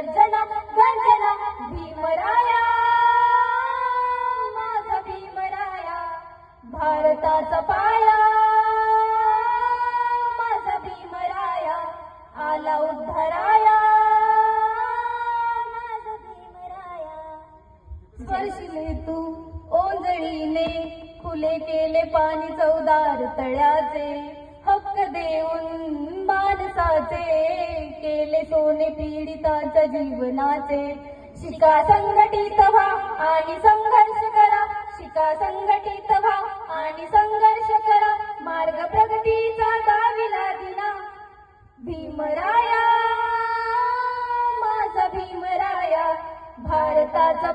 गर्जना गर्जना भीमराया माझा भीमराया भारताचा पाया माझा भीमराया आला उद्धाराया माझा भीमराया स्पर्शिले तू ओंजळीने खुले केले पाणी चौदार तळ्याचे हक्क देऊन माणसाचे केले सोने पीडितांच्या जीवनाचे शिका संघटित व्हा आणि संघर्ष करा शिका संघटित व्हा आणि संघर्ष करा मार्ग प्रगतीचा दाविला दिना भीमराया माझा भीमराया भारताचा